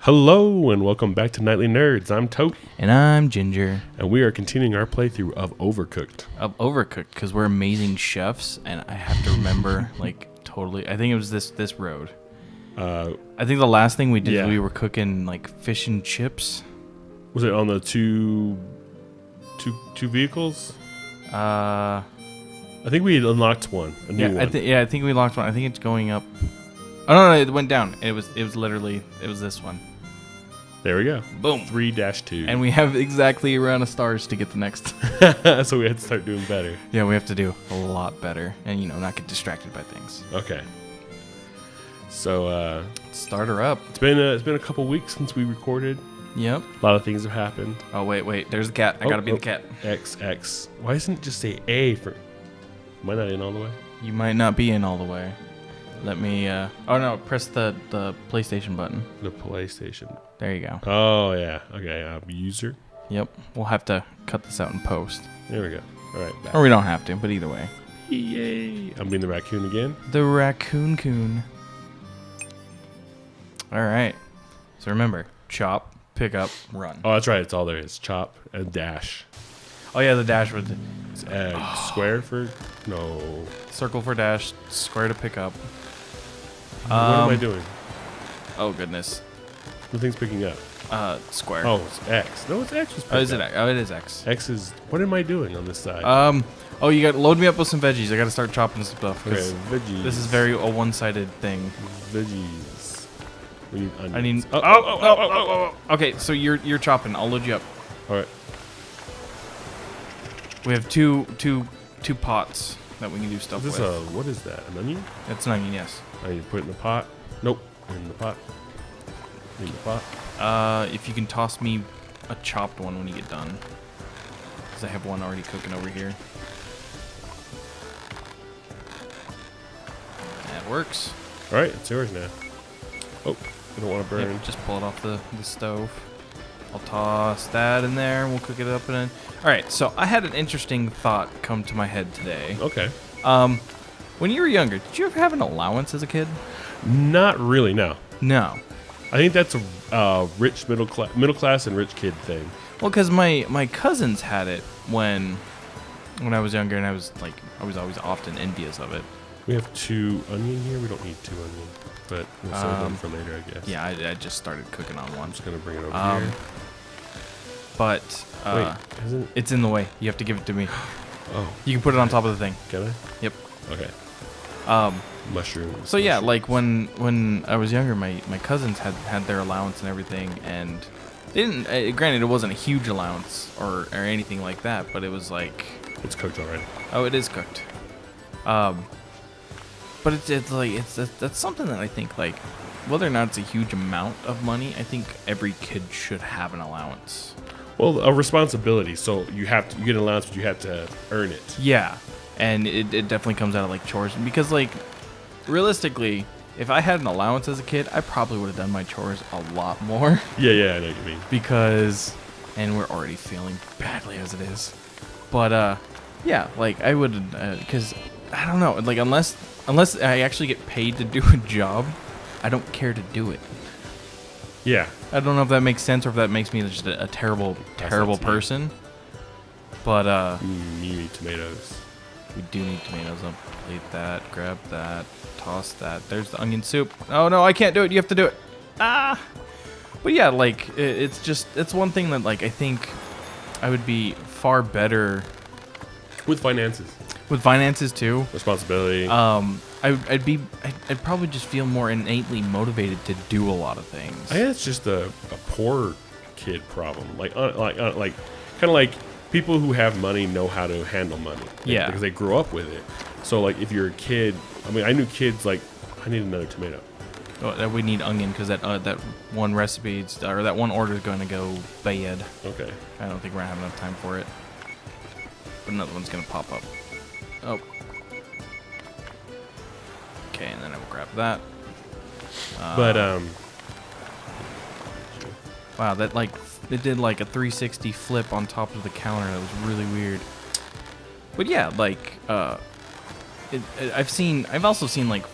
Hello and welcome back to Nightly Nerds. I'm Tote. And I'm Ginger. And we are continuing our playthrough of Overcooked. Because we're amazing chefs, and I have to remember, totally. I think it was this road. I think the last thing we did, we were cooking, fish and chips. Was it on the two vehicles? I think we had unlocked one. A new one. I think we locked one. I think it's going up. Oh, no, it went down. It was literally this one. There we go. Boom. 3-2. And we have exactly a round of stars to get the next. So we had to start doing better. Yeah, we have to do a lot better. And, not get distracted by things. Okay. So, start her up. It's been a couple weeks since we recorded. Yep. A lot of things have happened. Oh, wait. There's the cat. I gotta be the cat. X. Why doesn't it just say A for... Am I not in all the way? You might not be in all the way. Let me, oh no, press the PlayStation button. The PlayStation. There you go. Oh, yeah. Okay, user. Yep. We'll have to cut this out in post. There we go. All right. Back. Or we don't have to, but either way. Yay. I'm being the raccoon again. The raccoon coon. All right. So remember, chop, pick up, run. Oh, that's right. It's all there is. Chop and dash. Oh, yeah, the dash would... Square for... No. Circle for dash, square to pick up. What am I doing? Oh, goodness. Nothing's picking up. Square. Oh, it's X. No, it's X. Oh, is it X? Oh, it is X. X is... What am I doing on this side? Oh, you got to load me up with some veggies. I got to start chopping some stuff. Okay, veggies. This is very a one-sided thing. Veggies. We need onions. I need... Oh. Okay, so you're chopping. I'll load you up. All right. We have two pots that we can do stuff with. What is that? An onion? That's an onion, yes. I need to put it in the pot. Nope. In the pot. In the pot. If you can toss me a chopped one when you get done. Because I have one already cooking over here. That works. All right, it's yours now. Oh, I don't want to burn. Yep, just pull it off the stove. I'll toss that in there and we'll cook it up in it. All right, so I had an interesting thought come to my head today. Okay. When you were younger, did you ever have an allowance as a kid? Not really, no. No. I think that's a rich middle class and rich kid thing. Well, because my cousins had it when I was younger, and I was always often envious of it. We have 2 onion here. We don't need 2 onion, but we'll save them for later, I guess. Yeah, I just started cooking on one. I'm just gonna bring it over here. But wait, isn't it's in the way. You have to give it to me. Oh, you can put it on top of the thing. Can I? Yep. Okay. Mushrooms. So yeah, when I was younger, my cousins had their allowance and everything, and they didn't. Granted, it wasn't a huge allowance or anything like that, but it was like it's cooked already. Oh, it is cooked. But that's something that I think whether or not it's a huge amount of money, I think every kid should have an allowance. Well, a responsibility. So you get an allowance, but you have to earn it. Yeah, and it definitely comes out of chores because realistically, if I had an allowance as a kid, I probably would have done my chores a lot more. Yeah, I know what you mean. Because, and we're already feeling badly as it is. But yeah, I would because I don't know, unless I actually get paid to do a job, I don't care to do it. Yeah. I don't know if that makes sense or if that makes me just a terrible person. But you need tomatoes. We do need tomatoes. I'll plate that, grab that, toss that. There's the onion soup. Oh no, I can't do it. You have to do it. Ah. But yeah, it's one thing that I think I would be far better with finances. With finances too. Responsibility. I'd probably just feel more innately motivated to do a lot of things. I guess it's just a poor kid problem. Kind of like people who have money know how to handle money. Yeah. Because they grew up with it. So if you're a kid, I knew kids I need another tomato. Oh, we need onion because that one recipe or that one order is going to go bad. Okay. I don't think we're gonna have enough time for it. But another one's gonna pop up. Oh. Okay, and then I will grab that. Wow, that it did a 360 flip on top of the counter. That was really weird. But yeah, I've also seen like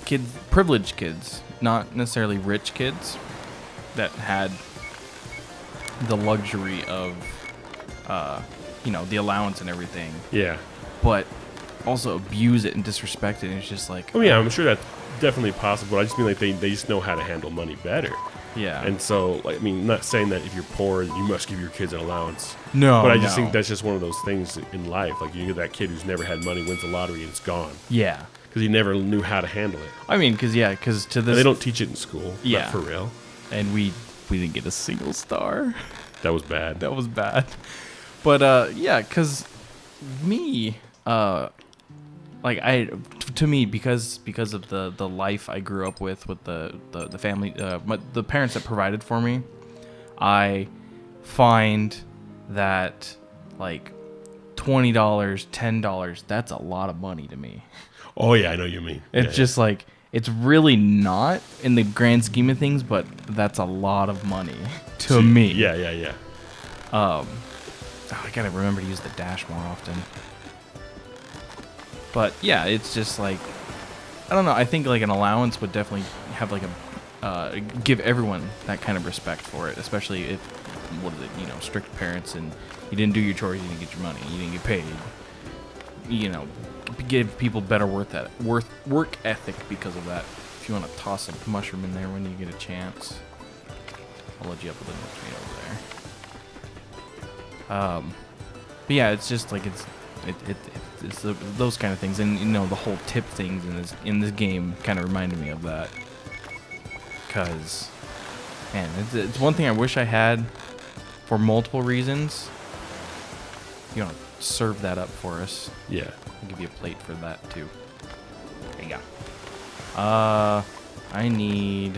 kids, privileged kids, not necessarily rich kids, that had the luxury of, the allowance and everything. Yeah. But also abuse it and disrespect it. And it's just like, Oh yeah, I'm sure that's definitely possible. I just mean like they just know how to handle money better. yeah. And so, like, I mean, not saying that if you're poor, you must give your kids an allowance. No, But I just no. think that's just one of those things in life. Like, you get that kid who's never had money, wins the lottery, and it's gone. Yeah. Because he never knew how to handle it. I mean, because to And this, they don't teach it in school. Yeah. Not for real. and we didn't get a single star. That was bad. That was bad. But because me, to me, because of the life I grew up with the family, the parents that provided for me, I find that like $20, $10, that's a lot of money to me. Oh, yeah, I know what you mean. It's just like, it's really not in the grand scheme of things, but that's a lot of money to me. Yeah. I gotta remember to use the dash more often. But yeah, it's just like, I don't know. I think like an allowance would definitely have like give everyone that kind of respect for it, especially if, strict parents and you didn't do your chores, you didn't get your money, you didn't get paid. Give people better work ethic because of that. If you want to toss a mushroom in there when you get a chance, I'll load you up with a tomato there. But yeah, it's just like it's those kind of things, and the whole tip things in this game kind of reminded me of that. Cause, man, it's one thing I wish I had for multiple reasons. Serve that up for us. Yeah. I'll give you a plate for that too. There you go. I need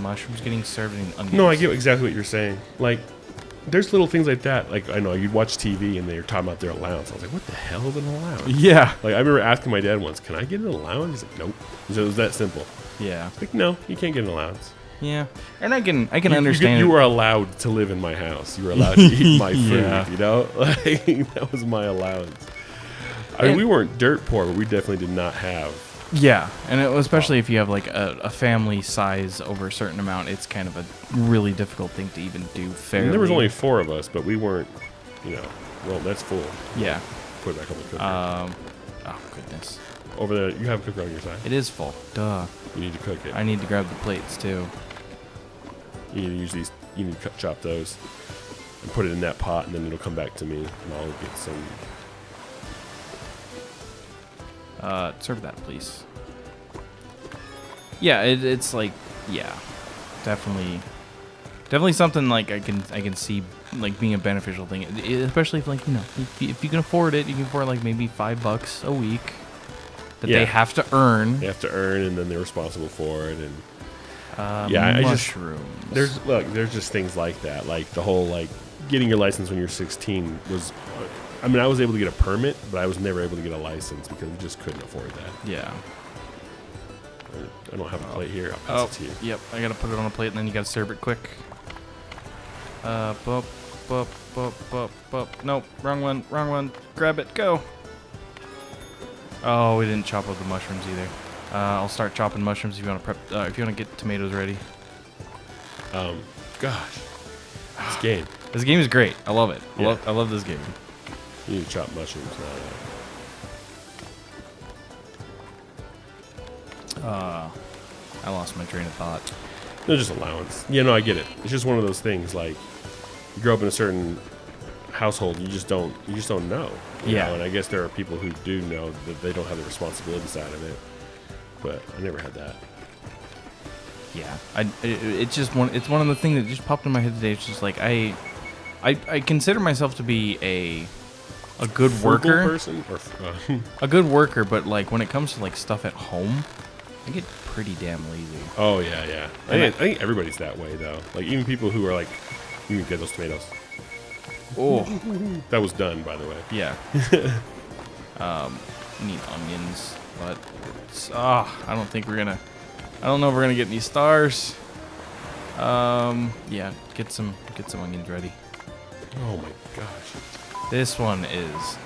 mushrooms getting served in onions. No, I get exactly what you're saying. Like, there's little things like that. Like, I know you'd watch TV and they're talking about their allowance. I was like, what the hell is an allowance? Yeah. Like, I remember asking my dad once, can I get an allowance? He's like, nope. So it was that simple. Yeah. Like, no, you can't get an allowance. Yeah. And I can understand. You were allowed to live in my house. You were allowed to eat my food, Yeah. Like, that was my allowance. I mean, we weren't dirt poor, but we definitely did not have. Yeah, and especially if you have like a family size over a certain amount, it's kind of a really difficult thing to even do fairly. And there was only 4 of us, but we weren't, well, that's full. Yeah. Put it back on the cooker. Oh, goodness. Over there, you have a cooker on your side. It is full. Duh. You need to cook it. I need to grab the plates, too. You need to use these. You need to chop those and put it in that pot, and then it'll come back to me, and I'll get some. Serve that, please. Yeah, it's like, yeah, definitely something like I can see like being a beneficial thing, especially if if you can afford it, you can afford like maybe $5 a week that they have to earn. They have to earn, and then they're responsible for it, and mushrooms. There's just things like that, like the whole like getting your license when you're 16 was. I mean, I was able to get a permit, but I was never able to get a license because we just couldn't afford that. Yeah. I don't have a plate here. I'll pass it to you. Yep. I gotta put it on a plate, and then you gotta serve it quick. Nope, wrong one. Grab it, go. Oh, we didn't chop up the mushrooms either. I'll start chopping mushrooms if you want to if you want to get tomatoes ready. Gosh, this game. This game is great. I love it. Yeah. I love this game. You need to chop mushrooms now. I lost my train of thought. No, just allowance. Yeah, no, I get it. It's just one of those things. Like, you grow up in a certain household, you just don't know. You know? And I guess there are people who do know that they don't have the responsibility side of it. But I never had that. Yeah, it's one of the things that just popped in my head today. It's just like I consider myself to be a good Frugal worker, person, or a good worker, but like when it comes to like stuff at home, I get pretty damn lazy. oh yeah. I think everybody's that way though. Like even people who are like, you can get those tomatoes. Oh, That was done, by the way. yeah. Need onions, but I don't know if we're gonna get any stars. Yeah, get some onions ready. Oh my gosh. This one is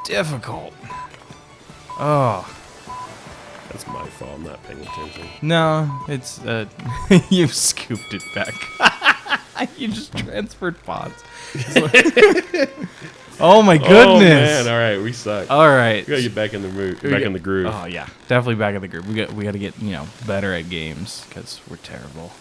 difficult. Oh. That's my fault. I'm not paying attention. No, it's you've scooped it back. You just transferred pods. Oh my goodness! Oh man! All right, we suck. All right, We gotta get back in the mood, back in the groove. Oh yeah, definitely back in the groove. We got to get better at games because we're terrible.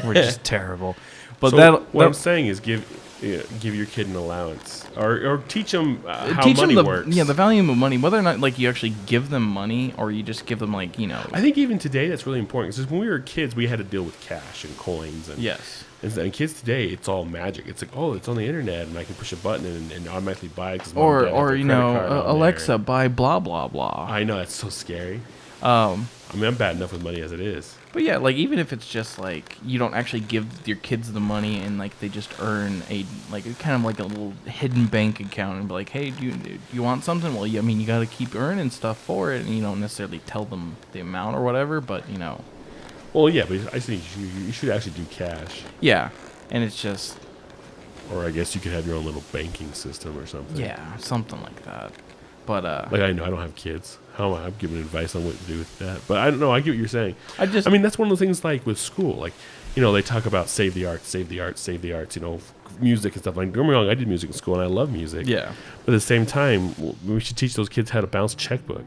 We're just terrible. But So what I'm saying is give your kid an allowance or teach them how teach money them works. the value of money. Whether or not like you actually give them money or you just give them I think even today that's really important because when we were kids we had to deal with cash and coins and yes. And kids today, it's all magic. It's like, oh, it's on the internet, and I can push a button and automatically buy it. Or Alexa, buy blah blah blah. I know that's so scary. I mean, I'm bad enough with money as it is. But yeah, like even if it's just like you don't actually give your kids the money and like they just earn a kind of like a little hidden bank account and be like, hey, do you want something? Well, I mean, you got to keep earning stuff for it, and you don't necessarily tell them the amount or whatever, but Well, yeah, but I think you should actually do cash. Yeah, and it's just. Or I guess you could have your own little banking system or something. Yeah, something like that. But like I know I don't have kids. How am I? I'm giving advice on what to do with that. But I don't know. I get what you're saying. I mean, that's one of the things like with school. Like, they talk about save the arts, save the arts, save the arts. Music and stuff. Like, don't get me wrong. I did music in school and I love music. Yeah. But at the same time, we should teach those kids how to balance a checkbook,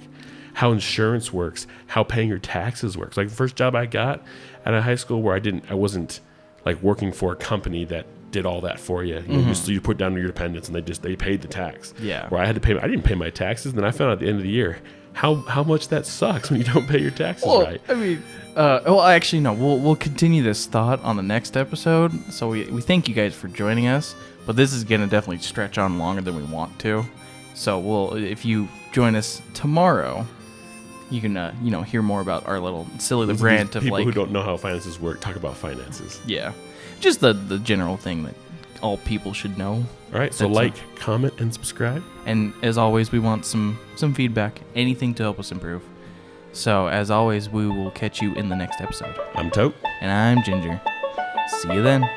how insurance works, how paying your taxes works. Like the first job I got at a high school where I wasn't like working for a company that did all that for you. You put down your dependents and they paid the tax. Yeah. Where I didn't pay my taxes. And then I found out at the end of the year how much that sucks when you don't pay your taxes right. I mean, actually no. We'll continue this thought on the next episode. So we thank you guys for joining us, but this is gonna definitely stretch on longer than we want to. So if you join us tomorrow, you can hear more about our little silly rant of people who don't know how finances work talk about finances. Yeah, just the general thing that all people should know. All right, so comment, and subscribe. And as always, we want some feedback, anything to help us improve. So as always, we will catch you in the next episode. I'm Tote. And I'm Ginger. See you then.